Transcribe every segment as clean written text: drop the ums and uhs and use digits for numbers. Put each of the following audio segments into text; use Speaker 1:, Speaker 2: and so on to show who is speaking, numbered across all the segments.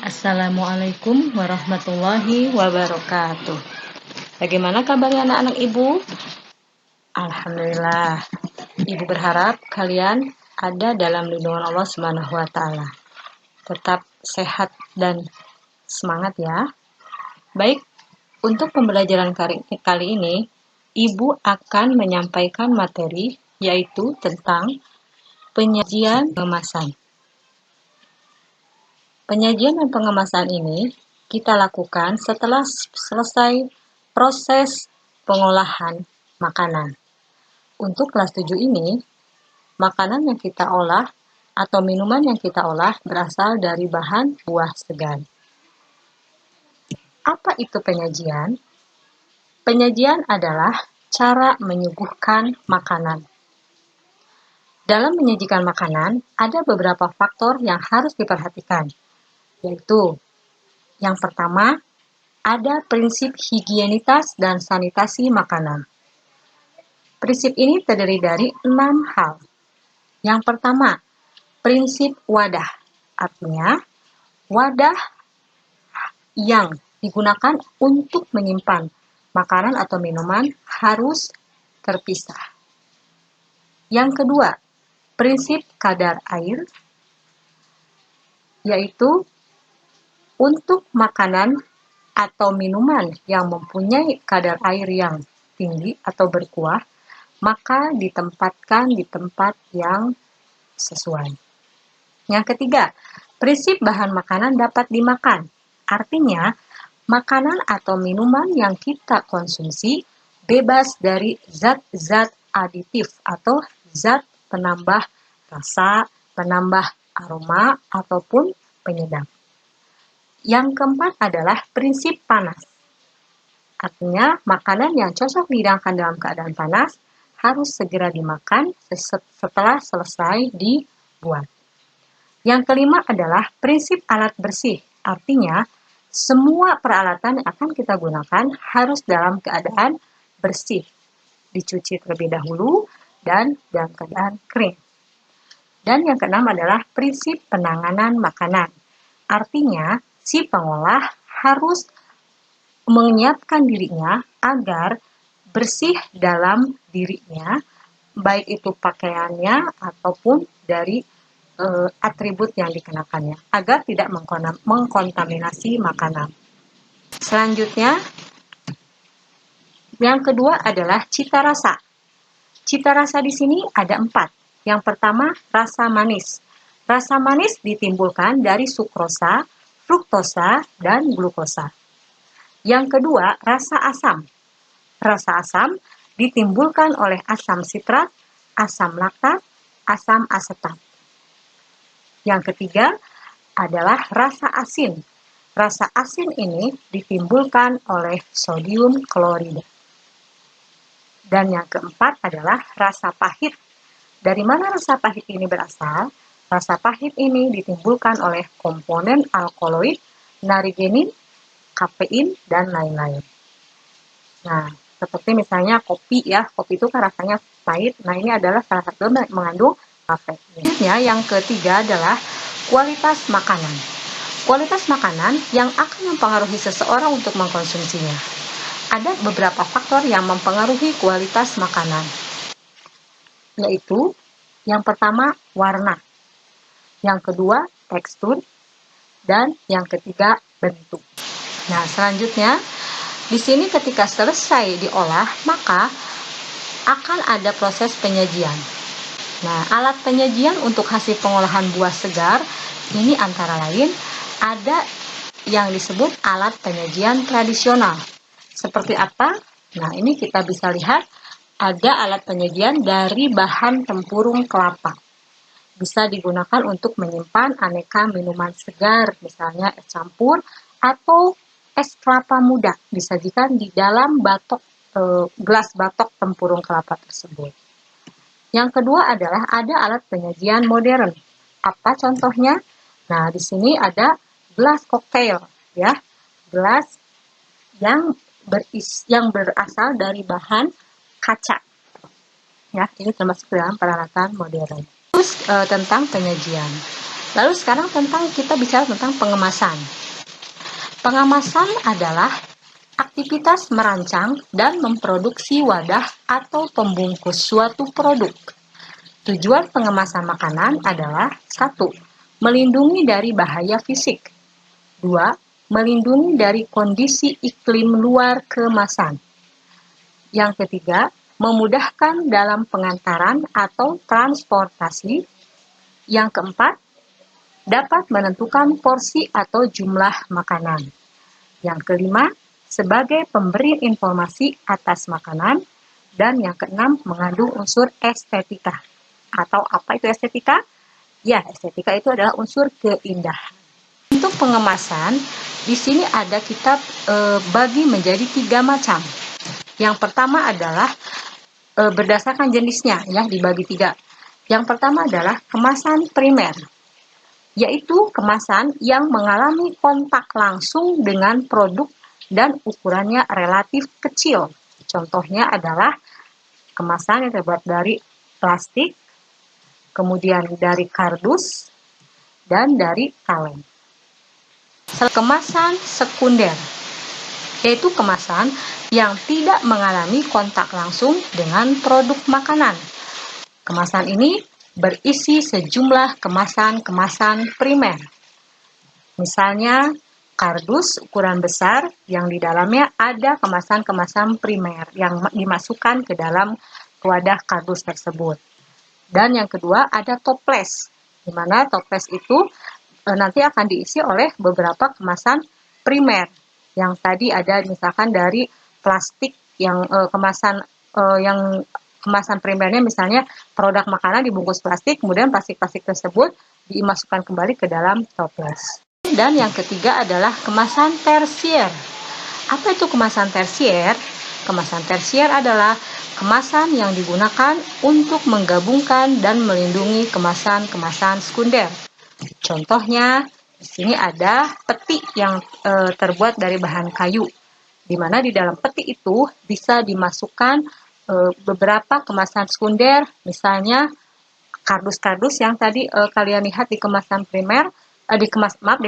Speaker 1: Assalamualaikum warahmatullahi wabarakatuh. Bagaimana kabarnya anak-anak ibu? Alhamdulillah. Ibu berharap kalian ada dalam lindungan Allah Subhanahu wa taala. Tetap sehat dan semangat ya. Baik, untuk pembelajaran kali ini, Ibu akan menyampaikan materi yaitu tentang penyajian pengemasan. Penyajian dan pengemasan ini kita lakukan setelah selesai proses pengolahan makanan. Untuk kelas 7 ini, makanan yang kita olah atau minuman yang kita olah berasal dari bahan buah segar. Apa itu penyajian? Penyajian adalah cara menyuguhkan makanan. Dalam menyajikan makanan, ada beberapa faktor yang harus diperhatikan, yaitu yang pertama, ada prinsip higienitas dan sanitasi makanan. Prinsip ini terdiri dari 6 hal. Yang pertama, prinsip wadah. Artinya, wadah yang digunakan untuk menyimpan makanan atau minuman harus terpisah. Yang kedua, prinsip kadar air, yaitu untuk makanan atau minuman yang mempunyai kadar air yang tinggi atau berkuah, maka ditempatkan di tempat yang sesuai. Yang ketiga, prinsip bahan makanan dapat dimakan. Artinya, makanan atau minuman yang kita konsumsi bebas dari zat-zat aditif atau zat penambah rasa, penambah aroma, ataupun penyedap. Yang keempat adalah prinsip panas. Artinya, makanan yang cocok dihidangkan dalam keadaan panas harus segera dimakan setelah selesai dibuat. Yang kelima adalah prinsip alat bersih. Artinya, semua peralatan yang akan kita gunakan harus dalam keadaan bersih. Dicuci terlebih dahulu dan dalam keadaan kering. Dan yang keenam adalah prinsip penanganan makanan. Artinya, si pengolah harus menyiapkan dirinya agar bersih dalam dirinya, baik itu pakaiannya ataupun dari atribut yang dikenakannya, agar tidak mengkontaminasi makanan. Selanjutnya, yang kedua adalah cita rasa. Cita rasa di sini ada 4. Yang pertama, rasa manis. Rasa manis ditimbulkan dari sukrosa, fruktosa, dan glukosa. Yang kedua, rasa asam. Rasa asam ditimbulkan oleh asam sitrat, asam laktat, asam asetat. Yang ketiga adalah rasa asin. Rasa asin ini ditimbulkan oleh sodium klorida. Dan yang keempat adalah rasa pahit. Dari mana rasa pahit ini berasal? Rasa pahit ini ditimbulkan oleh komponen alkaloid, narigenin, kafein, dan lain-lain. Nah, seperti misalnya kopi ya, kopi itu kan rasanya pahit. Nah, ini adalah salah satu mengandung kafein. Selanjutnya, yang ketiga adalah kualitas makanan. Kualitas makanan yang akan mempengaruhi seseorang untuk mengkonsumsinya. Ada beberapa faktor yang mempengaruhi kualitas makanan, yaitu yang pertama warna, yang kedua tekstur, dan yang ketiga bentuk. Nah, selanjutnya di sini ketika selesai diolah, maka akan ada proses penyajian. Nah, alat penyajian untuk hasil pengolahan buah segar ini antara lain ada yang disebut alat penyajian tradisional. Seperti apa? Nah, ini kita bisa lihat ada alat penyajian dari bahan tempurung kelapa. Bisa digunakan untuk menyimpan aneka minuman segar, misalnya es campur atau es kelapa muda disajikan di dalam gelas batok tempurung kelapa tersebut. Yang kedua adalah ada alat penyajian modern. Apa contohnya? Nah, di sini ada gelas koktail, ya, gelas yang berasal dari bahan kaca. Ya, ini termasuk dalam peralatan modern. Terus tentang penyajian. Lalu sekarang kita bicara tentang pengemasan. Pengemasan adalah aktivitas merancang dan memproduksi wadah atau pembungkus suatu produk. Tujuan pengemasan makanan adalah 1. Melindungi dari bahaya fisik. 2. Melindungi dari kondisi iklim luar kemasan. Yang ketiga, memudahkan dalam pengantaran atau transportasi. Yang keempat, dapat menentukan porsi atau jumlah makanan. Yang kelima, sebagai pemberi informasi atas makanan. Dan yang keenam, mengandung unsur estetika. Atau apa itu estetika? Ya, estetika itu adalah unsur keindahan. Untuk pengemasan, di sini ada kita bagi menjadi 3 macam. Yang pertama adalah berdasarkan jenisnya, ya, dibagi 3. Yang pertama adalah kemasan primer, yaitu kemasan yang mengalami kontak langsung dengan produk dan ukurannya relatif kecil. Contohnya adalah kemasan yang terbuat dari plastik, kemudian dari kardus, dan dari kaleng. Kemasan sekunder, yaitu kemasan yang tidak mengalami kontak langsung dengan produk makanan. Kemasan ini berisi sejumlah kemasan-kemasan primer. Misalnya, kardus ukuran besar yang di dalamnya ada kemasan-kemasan primer yang dimasukkan ke dalam wadah kardus tersebut. Dan yang kedua ada toples, di mana toples itu nanti akan diisi oleh beberapa kemasan primer. Yang tadi ada misalkan dari plastik yang kemasan primernya misalnya produk makanan dibungkus plastik, kemudian plastik-plastik tersebut dimasukkan kembali ke dalam toples. Dan yang ketiga adalah kemasan tersier. Apa itu kemasan tersier? Kemasan tersier adalah kemasan yang digunakan untuk menggabungkan dan melindungi kemasan-kemasan sekunder. Contohnya, di sini ada peti yang terbuat dari bahan kayu, di mana di dalam peti itu bisa dimasukkan beberapa kemasan sekunder, misalnya kardus-kardus yang tadi kalian lihat di kemasan primer, di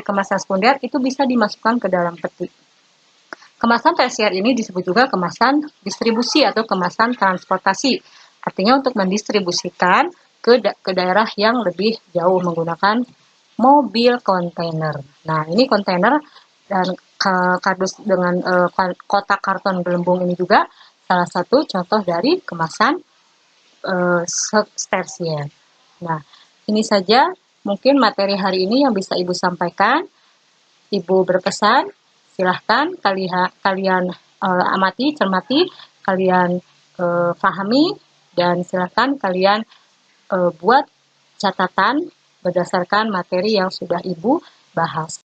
Speaker 1: kemasan sekunder itu bisa dimasukkan ke dalam peti. Kemasan tersier ini disebut juga kemasan distribusi atau kemasan transportasi, artinya untuk mendistribusikan ke daerah yang lebih jauh menggunakan mobil kontainer. Nah, ini kontainer dan kardus dengan kotak karton gelembung ini juga salah satu contoh dari kemasan tersier. Nah, ini saja mungkin materi hari ini yang bisa Ibu sampaikan. Ibu berpesan, silahkan kalian amati, cermati, kalian pahami, dan silahkan kalian buat catatan berdasarkan materi yang sudah Ibu bahas.